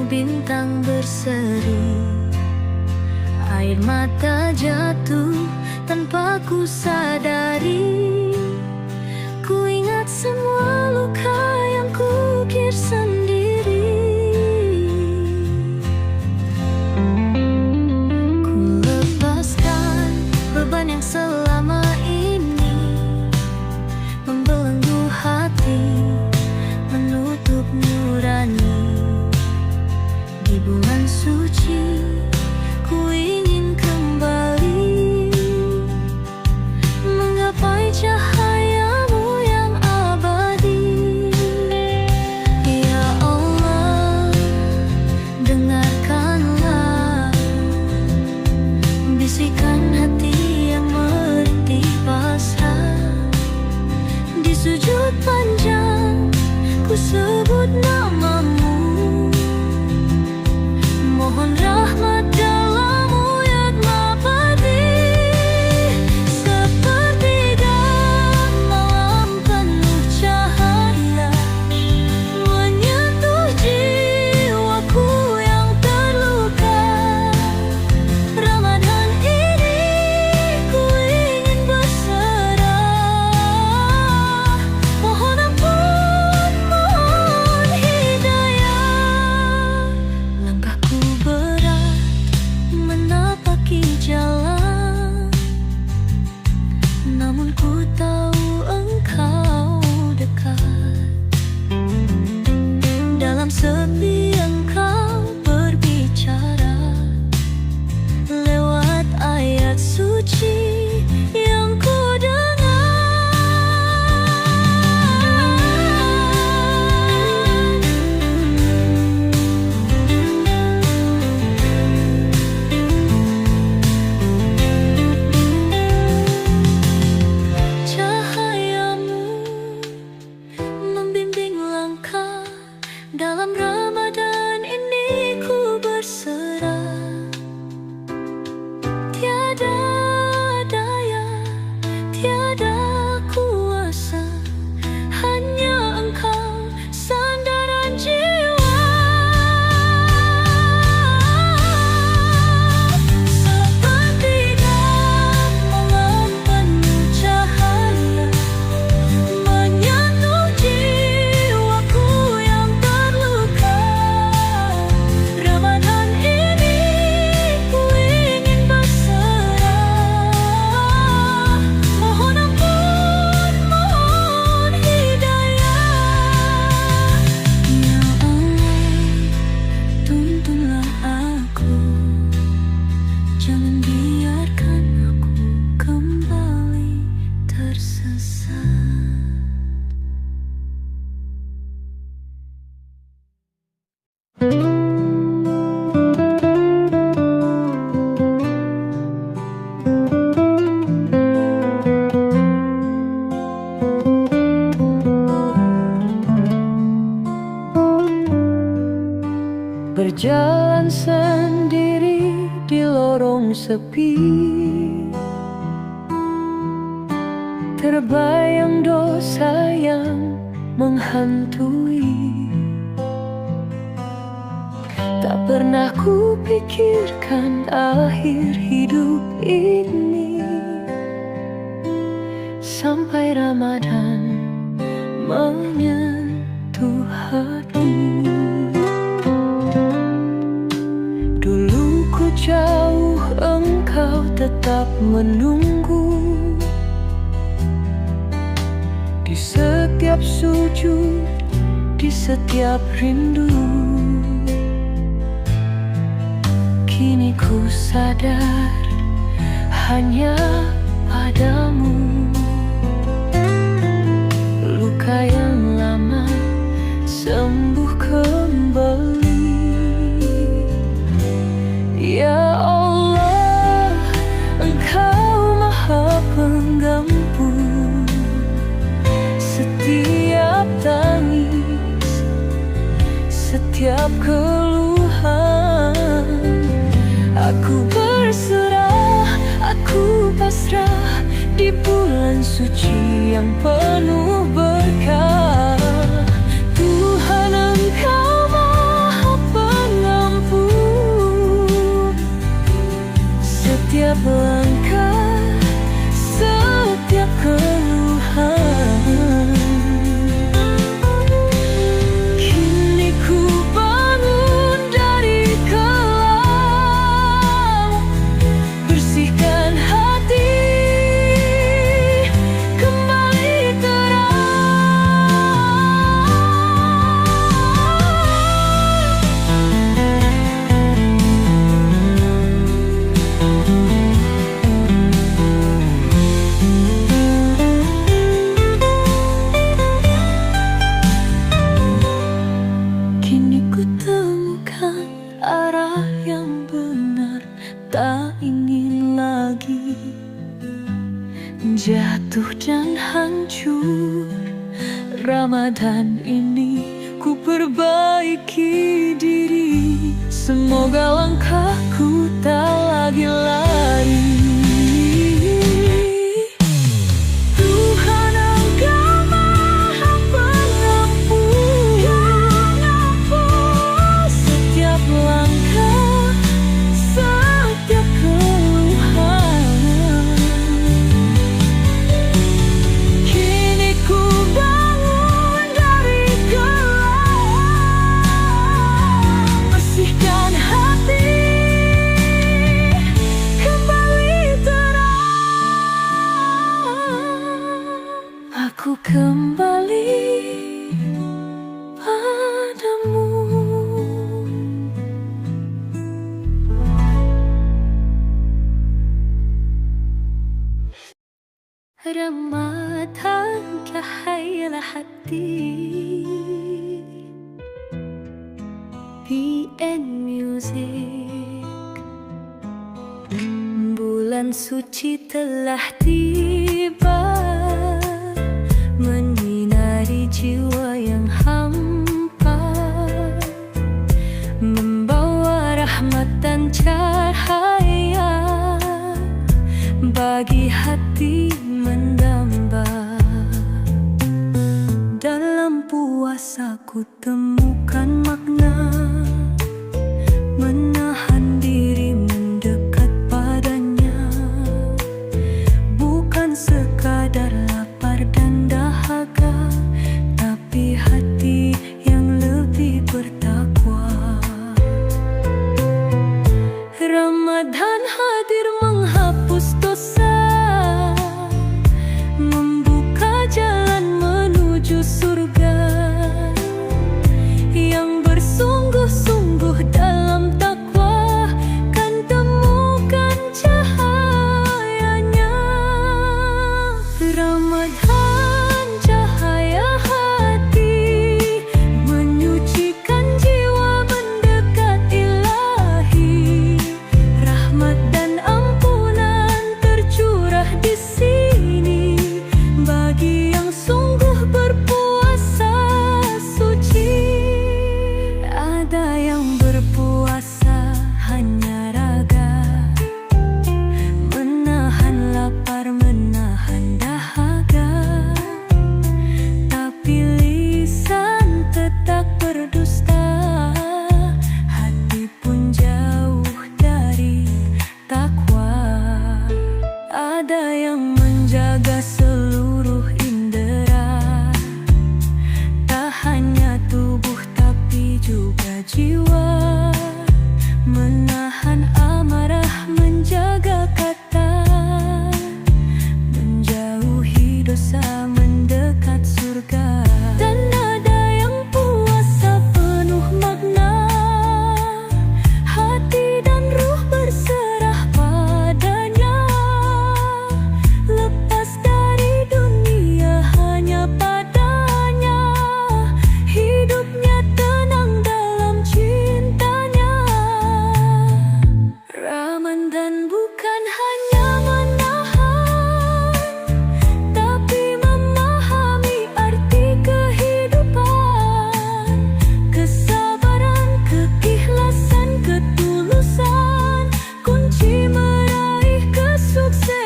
bintang berseri. Air mata jatuh tanpa ku sadari. Ku ingat semua luka yang kukir sendiri. Ku lepaskan beban yang selama ini membelenggu hati, menutup nurani. Di bulan suci ku ingin kembali menggapai cahayamu yang abadi. Ya Allah, dengarkanlah bisikan hati yang merintih pasrah. Di sujud panjang ku sebut namamu, mohon rahmat dalam uyatmu padi. Sepertiga malam penuh cahaya menyentuh jiwaku yang terluka. Ramadan ini ku ingin berserah. Mohon ampun, mohon hidayah. Langkahku berat menapaki jalan, namun ku tahu engkau dekat. Dalam sepi engkau berbicara lewat ayat suci yang ku cahayamu membimbing langkah. Dalam Ramadan ini ku berserah. Tiada daya, tiada kuasa, hanya engkau sandaran jiwa. Sepertiga malam penuh cahaya menyentuh jiwaku yang terluka. Ramadan ini ku ingin berserah. Mohon ampun, mohon hidayah. Ya Allah, tuntunlah aku, jangan biarkan aku kembali tersesat. Berjalan sendiri di lorong sepi, terbayang dosa yang menghantui. Tak pernah ku pikirkan akhir hidup ini, sampai Ramadan menyentuh hati. Dulu ku jauh, engkau tetap menunggu. Di setiap sujud, di setiap rindu. Kini ku sadar hanya padamu luka yang lama sembuh kembali. Ya Allah, Engkau Maha Penggampu setiap tangis, setiap keluhan. Aku berserah, aku pasrah di bulan suci yang penuh berkah. Tuhan, Engkau Maha Pengasih, hancur. Ramadan ini ku perbaiki diri, semoga langkahku tak lagi lari. Tuhan Engkau Maha Pengampun, setiap langkah, setiap keluhan. Kini ku bangun dari gelap, bersihkan hati, kembali terang. Aku kembali padamu. Ramadan cahaya hati, PN Music. Bulan suci telah tiba, menyinari jiwa yang hampa, membawa rahmat dan cahaya bagi hati mendamba. Dalam puasa ku temukan makna, menahan diri mendekat padanya, bukan sekadar lapar dan dahaga, tapi hati yang lebih bertakwa. Ramadan hadir menghapus dosa, membuka jalan menuju surga. Yang bersungguh-sungguh dalam takwa kan temukan cahayanya. Ramadan cahaya hati, menyucikan jiwa mendekat ilahi. Rahmat dan ampunan tercurah di sini bagi yang sungguh berpuasa suci. Ada yang berpuasa hanya raga, menahan lapar, menahan dahaga, tapi lisan tetap berdusta, hati pun jauh dari takwa. Ada yang menjaga seluruh indera, tak hanya tubuh tapi juga jiwa, menahan amarah, menjaga kata, menjauhi dosa, mendekat surga. Dan ada yang puasa penuh makna, hati dan ruh berserah padanya, lepas dari dunia hanya padanya, hidupnya tenang dalam cintanya. Ramadan bukan hanya menahan, tapi memahami arti kehidupan, kesabaran, keikhlasan, ketulusan, kunci meraih kesuksesan.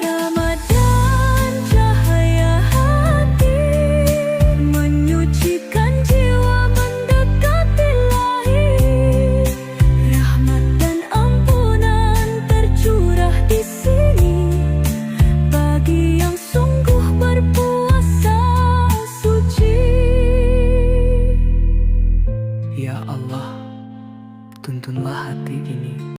Ramadan cahaya hati, menyucikan jiwa mendekat ilahi. Rahmat dan ampunan tercurah di sini bagi yang sungguh berpuasa suci. Ya Allah, tuntunlah hati ini